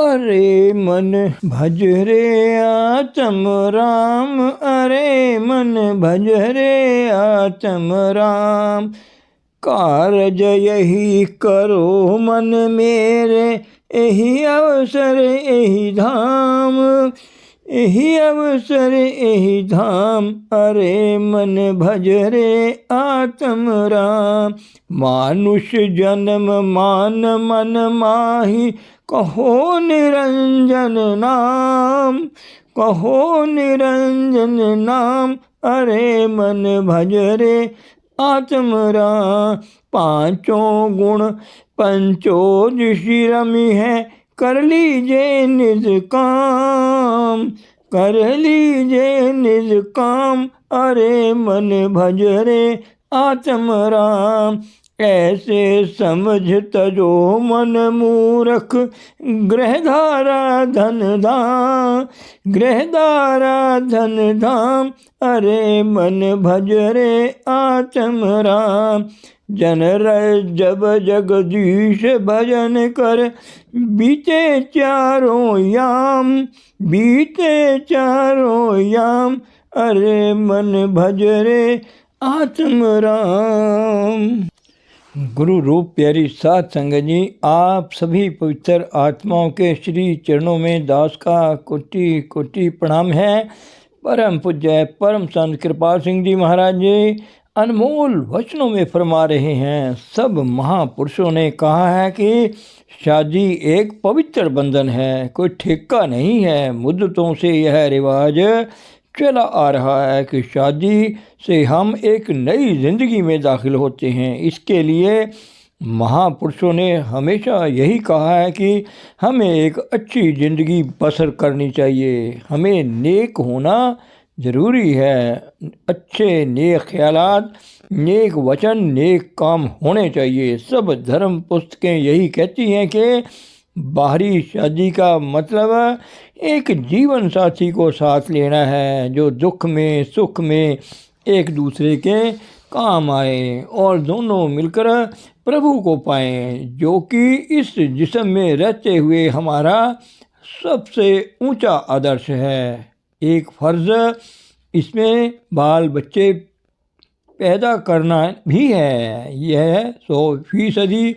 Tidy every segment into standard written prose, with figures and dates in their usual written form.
अरे मन भज रे आत्म राम, अरे मन भज रे आत्म राम। कारज यही करो मन मेरे, यही अवसर यही धाम, यही अवसर यही धाम। अरे मन भज रे आत्म राम। मानुष जन्म मान मन माही, कहो निरंजन नाम, कहो निरंजन नाम। अरे मन भज रे आत्म राम। पांचों गुण पंचोदश रमी है, कर लीजिए निज काम, कर लीजिए निज काम। अरे मन भज रे आत्म राम। ऐसे समझ तजो मन मूरख, गृहधारा धन धाम, गृहधारा धन धाम। अरे मन भज रे आत्म राम। जन जब जगदीश भजन कर, बीते चारों याम, बीते चारों याम। अरे मन भज रे आत्म राम। गुरु रूप प्यारी साध संगत जी, आप सभी पवित्र आत्माओं के श्री चरणों में दास का कोटि कोटि प्रणाम है। परम पूज्य परम संत कृपाल सिंह जी महाराज जी अनमोल वचनों में फरमा रहे हैं। सब महापुरुषों ने कहा है कि शादी एक पवित्र बंधन है, कोई ठेका नहीं है। मुद्दतों से यह रिवाज चला आ रहा है कि शादी से हम एक नई जिंदगी में दाखिल होते हैं। इसके लिए महापुरुषों ने हमेशा यही कहा है कि हमें एक अच्छी ज़िंदगी बसर करनी चाहिए, हमें नेक होना ज़रूरी है। अच्छे नेक ख्यालात, नेक वचन, नेक काम होने चाहिए। सब धर्म पुस्तकें यही कहती हैं कि बाहरी शादी का मतलब एक जीवन साथी को साथ लेना है, जो दुख में सुख में एक दूसरे के काम आए और दोनों मिलकर प्रभु को पाएं, जो कि इस जिस्म में रहते हुए हमारा सबसे ऊंचा आदर्श है। एक फ़र्ज़ इसमें बाल बच्चे पैदा करना भी है। यह 100%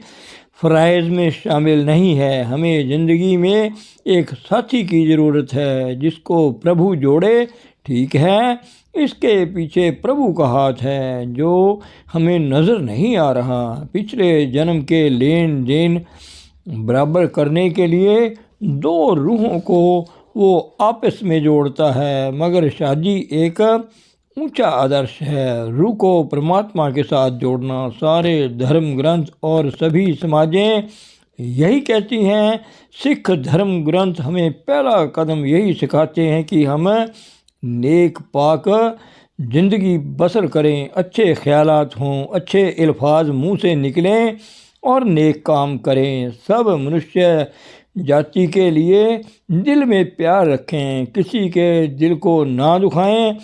फ़राइज़ में शामिल नहीं है। हमें ज़िंदगी में एक साथी की ज़रूरत है जिसको प्रभु जोड़े। ठीक है, इसके पीछे प्रभु का हाथ है जो हमें नज़र नहीं आ रहा। पिछले जन्म के लेन देन बराबर करने के लिए दो रूहों को वो आपस में जोड़ता है, मगर शादी एक ऊंचा आदर्श है। रूह को परमात्मा के साथ जोड़ना। सारे धर्म ग्रंथ और सभी समाजें यही कहती हैं। सिख धर्म ग्रंथ हमें पहला कदम यही सिखाते हैं कि हम नेक पाक ज़िंदगी बसर करें, अच्छे ख्यालात हों, अच्छे अल्फाज मुंह से निकलें और नेक काम करें। सब मनुष्य जाति के लिए दिल में प्यार रखें, किसी के दिल को ना दुखाएं।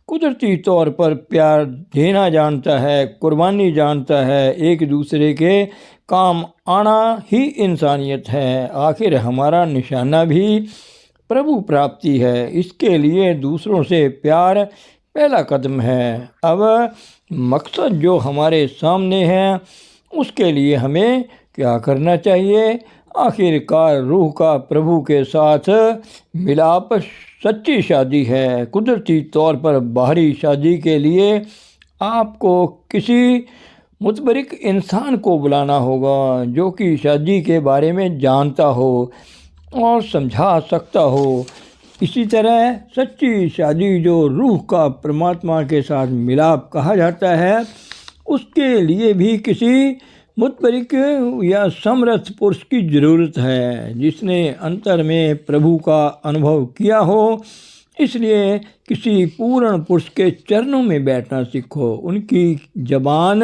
कुदरती तौर पर प्यार देना जानता है, कुर्बानी जानता है, एक दूसरे के काम आना ही इंसानियत है। आखिर हमारा निशाना भी प्रभु प्राप्ति है। इसके लिए दूसरों से प्यार पहला कदम है। अब मकसद जो हमारे सामने है उसके लिए हमें क्या करना चाहिए? आखिरकार रूह का प्रभु के साथ मिलाप सच्ची शादी है। कुदरती तौर पर बाहरी शादी के लिए आपको किसी मुतबरिक इंसान को बुलाना होगा जो कि शादी के बारे में जानता हो और समझा सकता हो। इसी तरह सच्ची शादी जो रूह का परमात्मा के साथ मिलाप कहा जाता है, उसके लिए भी किसी मुतबरिक या समर्थ पुरुष की ज़रूरत है जिसने अंतर में प्रभु का अनुभव किया हो। इसलिए किसी पूर्ण पुरुष के चरणों में बैठना सीखो। उनकी ज़बान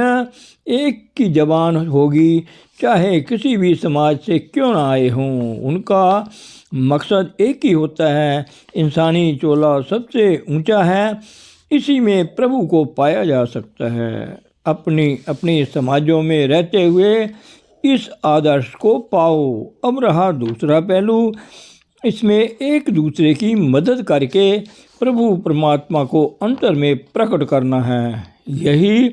एक की ज़बान होगी, चाहे किसी भी समाज से क्यों ना आए हों। उनका मकसद एक ही होता है, इंसानी चोला सबसे ऊंचा है, इसी में प्रभु को पाया जा सकता है। अपनी अपनी समाजों में रहते हुए इस आदर्श को पाओ। अब रहा दूसरा पहलू, इसमें एक दूसरे की मदद करके प्रभु परमात्मा को अंतर में प्रकट करना है। यही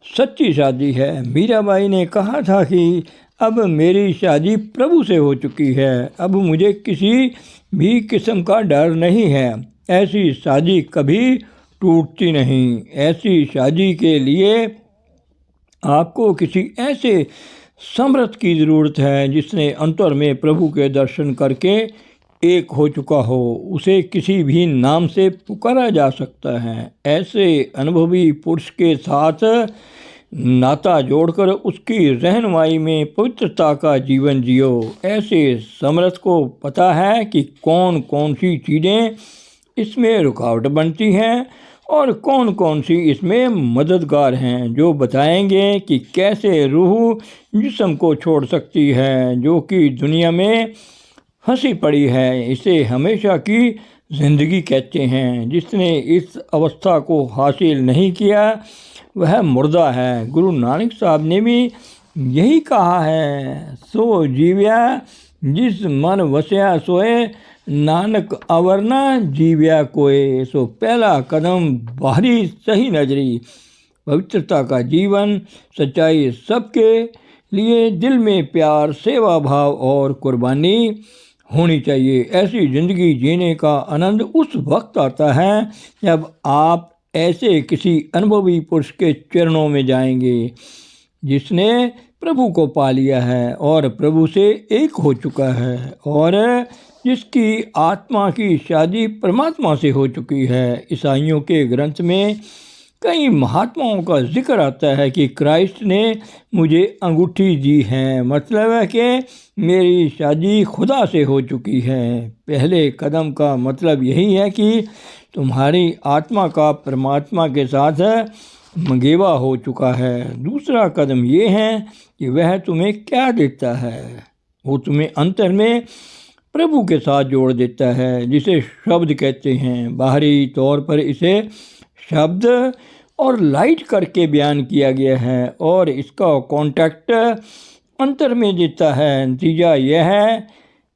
सच्ची शादी है। मीराबाई ने कहा था कि अब मेरी शादी प्रभु से हो चुकी है, अब मुझे किसी भी किस्म का डर नहीं है। ऐसी शादी कभी टूटती नहीं। ऐसी शादी के लिए आपको किसी ऐसे समर्थ की ज़रूरत है जिसने अंतर में प्रभु के दर्शन करके एक हो चुका हो। उसे किसी भी नाम से पुकारा जा सकता है। ऐसे अनुभवी पुरुष के साथ नाता जोड़कर उसकी रहनुमाई में पवित्रता का जीवन जियो। ऐसे समर्थ को पता है कि कौन कौन सी चीज़ें इसमें रुकावट बनती हैं और कौन कौन सी इसमें मददगार हैं, जो बताएंगे कि कैसे रूह जिस्म को छोड़ सकती है, जो कि दुनिया में हंसी पड़ी है। इसे हमेशा की ज़िंदगी कहते हैं। जिसने इस अवस्था को हासिल नहीं किया वह मुर्दा है। गुरु नानक साहब ने भी यही कहा है, सो जीव्या जिस मन वस्या सोए, नानक अवरना जीव्या कोय। सो पहला कदम बाहरी सही नजरी, पवित्रता का जीवन, सच्चाई सबके लिए, दिल में प्यार, सेवा भाव और कुर्बानी होनी चाहिए। ऐसी ज़िंदगी जीने का आनंद उस वक्त आता है जब आप ऐसे किसी अनुभवी पुरुष के चरणों में जाएंगे जिसने प्रभु को पा लिया है और प्रभु से एक हो चुका है और जिसकी आत्मा की शादी परमात्मा से हो चुकी है। ईसाइयों के ग्रंथ में कई महात्माओं का जिक्र आता है कि क्राइस्ट ने मुझे अंगूठी दी है, मतलब है कि मेरी शादी खुदा से हो चुकी है। पहले कदम का मतलब यही है कि तुम्हारी आत्मा का परमात्मा के साथ मंगेवा हो चुका है। दूसरा कदम ये है कि वह तुम्हें क्या देता है, वो तुम्हें अंतर में प्रभु के साथ जोड़ देता है, जिसे शब्द कहते हैं। बाहरी तौर पर इसे शब्द और लाइट करके बयान किया गया है और इसका कॉन्टैक्ट अंतर में देता है। नतीजा यह है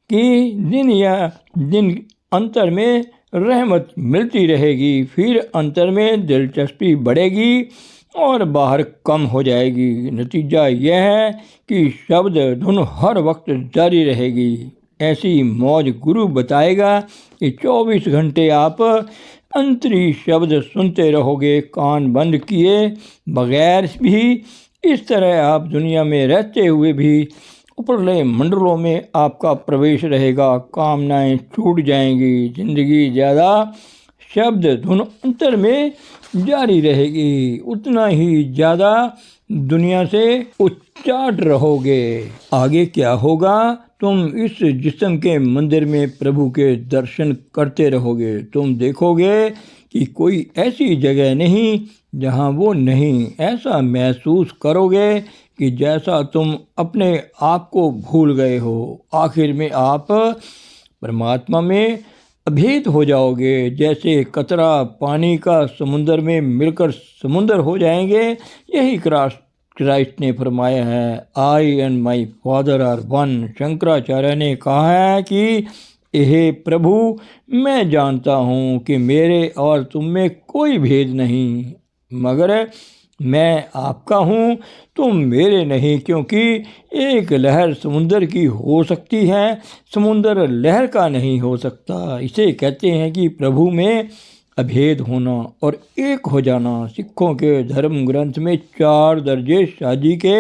कि दिन या दिन अंतर में रहमत मिलती रहेगी, फिर अंतर में दिलचस्पी बढ़ेगी और बाहर कम हो जाएगी। नतीजा यह है कि शब्द धुन हर वक्त जारी रहेगी। ऐसी मौज गुरु बताएगा कि 24 घंटे आप अंतरी शब्द सुनते रहोगे, कान बंद किए बगैर भी। इस तरह आप दुनिया में रहते हुए भी उपरले मंडलों में आपका प्रवेश रहेगा। कामनाएं छूट जाएंगी, जिंदगी ज़्यादा शब्द धुन अंतर में जारी रहेगी, उतना ही ज़्यादा दुनिया से उच्चाट रहोगे। आगे क्या होगा? तुम इस जिस्म के मंदिर में प्रभु के दर्शन करते रहोगे। तुम देखोगे कि कोई ऐसी जगह नहीं जहाँ वो नहीं। ऐसा महसूस करोगे कि जैसा तुम अपने आप को भूल गए हो। आखिर में आप परमात्मा में अभेद हो जाओगे। जैसे कतरा पानी का समुंदर में मिलकर समुंदर हो जाएंगे, यही क्राइस्ट ने फरमाया है, I and my father are one. Shankaracharya ने कहा है कि हे प्रभु, मैं जानता हूँ कि मेरे और तुम में कोई भेद नहीं, मगर मैं आपका हूँ, तुम मेरे नहीं। क्योंकि एक लहर समुंदर की हो सकती है, समुंदर लहर का नहीं हो सकता। इसे कहते हैं कि प्रभु में अभेद होना और एक हो जाना। सिखों के धर्म ग्रंथ में 4 दर्जे शादी के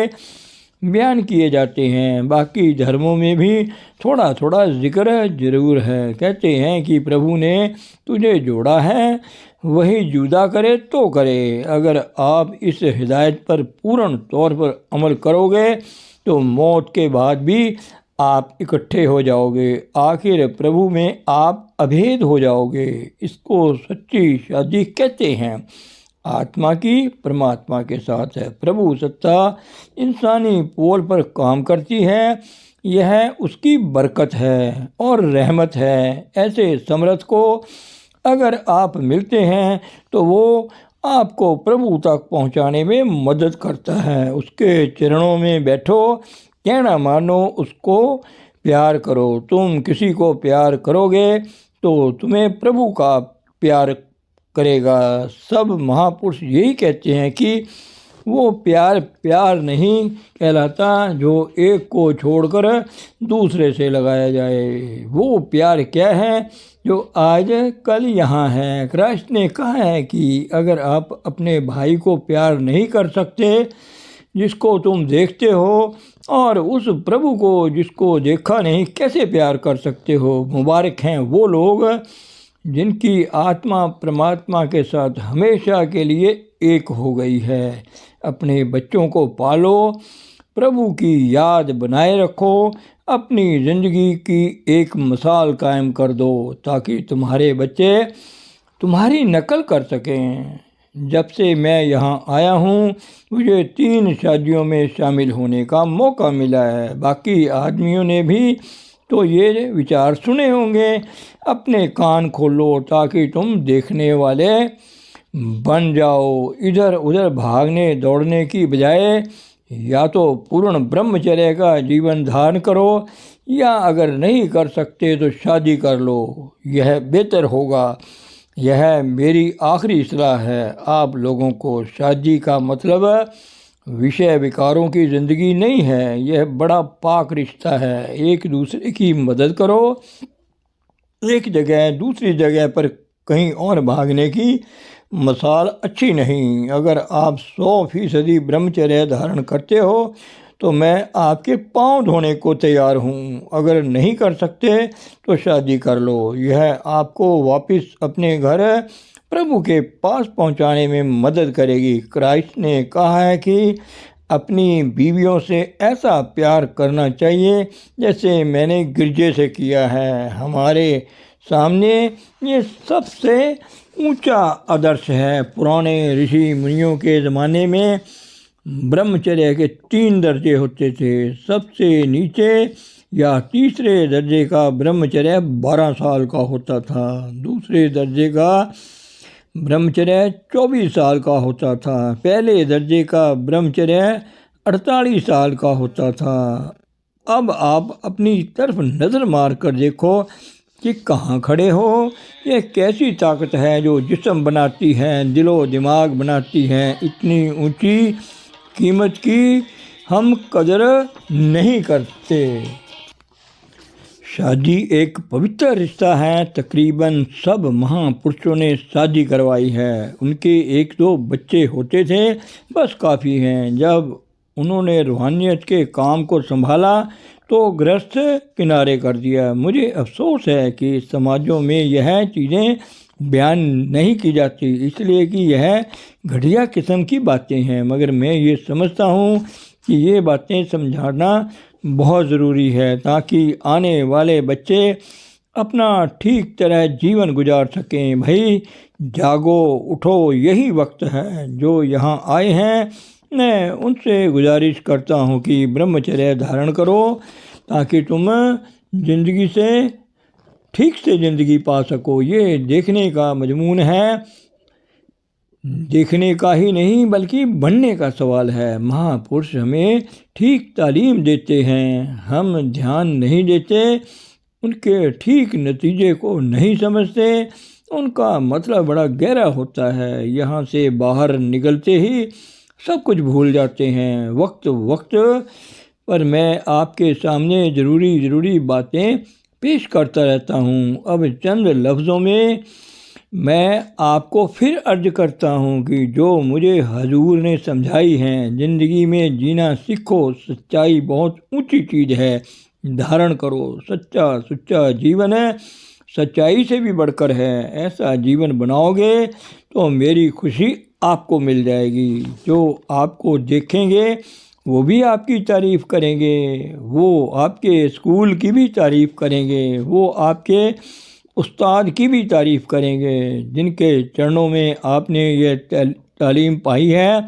बयान किए जाते हैं। बाकी धर्मों में भी थोड़ा थोड़ा जिक्र जरूर है। कहते हैं कि प्रभु ने तुझे जोड़ा है, वही जुदा करे तो करे। अगर आप इस हिदायत पर पूर्ण तौर पर अमल करोगे तो मौत के बाद भी आप इकट्ठे हो जाओगे। आखिर प्रभु में आप अभेद हो जाओगे। इसको सच्ची शादी कहते हैं। आत्मा की परमात्मा के साथ है। प्रभु सत्ता इंसानी पोल पर काम करती है, यह उसकी बरकत है और रहमत है। ऐसे समर्थ को अगर आप मिलते हैं तो वो आपको प्रभु तक पहुंचाने में मदद करता है। उसके चरणों में बैठो, कहना मानो, उसको प्यार करो। तुम किसी को प्यार करोगे तो तुम्हें प्रभु का प्यार करेगा। सब महापुरुष यही कहते हैं कि वो प्यार प्यार नहीं कहलाता जो एक को छोड़कर दूसरे से लगाया जाए। वो प्यार क्या है जो आज कल यहाँ है। कृष्ण ने कहा है कि अगर आप अपने भाई को प्यार नहीं कर सकते जिसको तुम देखते हो, और उस प्रभु को जिसको देखा नहीं कैसे प्यार कर सकते हो। मुबारक हैं वो लोग जिनकी आत्मा परमात्मा के साथ हमेशा के लिए एक हो गई है। अपने बच्चों को पालो, प्रभु की याद बनाए रखो, अपनी ज़िंदगी की एक मिसाल कायम कर दो ताकि तुम्हारे बच्चे तुम्हारी नकल कर सकें। जब से मैं यहाँ आया हूँ मुझे 3 शादियों में शामिल होने का मौका मिला है। बाकी आदमियों ने भी तो ये विचार सुने होंगे। अपने कान खोलो ताकि तुम देखने वाले बन जाओ। इधर उधर भागने दौड़ने की बजाय या तो पूर्ण ब्रह्मचर्य का जीवन धारण करो, या अगर नहीं कर सकते तो शादी कर लो, यह बेहतर होगा। यह मेरी आखिरी सलाह है आप लोगों को। शादी का मतलब विषय विकारों की ज़िंदगी नहीं है, यह बड़ा पाक रिश्ता है। एक दूसरे की मदद करो। एक जगह दूसरी जगह पर कहीं और भागने की मिसाल अच्छी नहीं। अगर आप 100% ब्रह्मचर्य धारण करते हो तो मैं आपके पांव धोने को तैयार हूँ। अगर नहीं कर सकते तो शादी कर लो, यह आपको वापस अपने घर प्रभु के पास पहुँचाने में मदद करेगी। क्राइस्ट ने कहा है कि अपनी बीवियों से ऐसा प्यार करना चाहिए जैसे मैंने गिरजे से किया है। हमारे सामने ये सबसे ऊंचा आदर्श है। पुराने ऋषि मुनियों के ज़माने में ब्रह्मचर्य के 3 दर्जे होते थे। सबसे नीचे या तीसरे दर्जे का ब्रह्मचर्य 12 साल का होता था। दूसरे दर्जे का ब्रह्मचर्य 24 साल का होता था। पहले दर्जे का ब्रह्मचर्य 48 साल का होता था। अब आप अपनी तरफ नज़र मार कर देखो कि कहाँ खड़े हो। ये कैसी ताकत है जो जिस्म बनाती है, दिलो दिमाग बनाती है। इतनी ऊंची कीमत की हम कदर नहीं करते। शादी एक पवित्र रिश्ता है। तकरीबन सब महापुरुषों ने शादी करवाई है। उनके 1-2 बच्चे होते थे, बस काफ़ी हैं। जब उन्होंने रूहानियत के काम को संभाला तो गृहस्थ किनारे कर दिया। मुझे अफसोस है कि समाजों में यह चीज़ें बयान नहीं की जाती, इसलिए कि यह घटिया किस्म की बातें हैं। मगर मैं ये समझता हूँ कि ये बातें समझाना बहुत ज़रूरी है ताकि आने वाले बच्चे अपना ठीक तरह जीवन गुजार सकें। भाई जागो, उठो, यही वक्त है। जो यहाँ आए हैं मैं उनसे गुजारिश करता हूँ कि ब्रह्मचर्य धारण करो ताकि तुम ज़िंदगी से ठीक से ज़िंदगी पा सको। ये देखने का मजमून है, देखने का ही नहीं बल्कि बनने का सवाल है। महापुरुष हमें ठीक तालीम देते हैं, हम ध्यान नहीं देते, उनके ठीक नतीजे को नहीं समझते। उनका मतलब बड़ा गहरा होता है। यहाँ से बाहर निकलते ही सब कुछ भूल जाते हैं। वक्त वक्त पर मैं आपके सामने ज़रूरी बातें पेश करता रहता हूँ। अब चंद लफ्ज़ों में मैं आपको फिर अर्ज करता हूँ कि जो मुझे हजूर ने समझाई हैं, ज़िंदगी में जीना सीखो। सच्चाई बहुत ऊंची चीज़ है, धारण करो। सच्चा सुच्चा जीवन है, सच्चाई से भी बढ़कर है। ऐसा जीवन बनाओगे तो मेरी खुशी आपको मिल जाएगी। जो आपको देखेंगे वो भी आपकी तारीफ़ करेंगे, वो आपके स्कूल की भी तारीफ़ करेंगे, वो आपके उस्ताद की भी तारीफ़ करेंगे जिनके चरणों में आपने ये तालीम पाई है।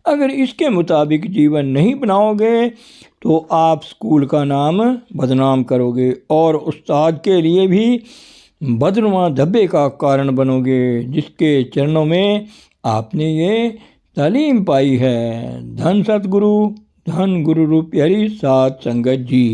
अगर इसके मुताबिक जीवन नहीं बनाओगे तो आप स्कूल का नाम बदनाम करोगे और उस्ताद के लिए भी बदनुमा धब्बे का कारण बनोगे जिसके चरणों में आपने ये तालीम पाई है। धन सतगुरु, धन गुरु रूप प्यारी सात संगत जी।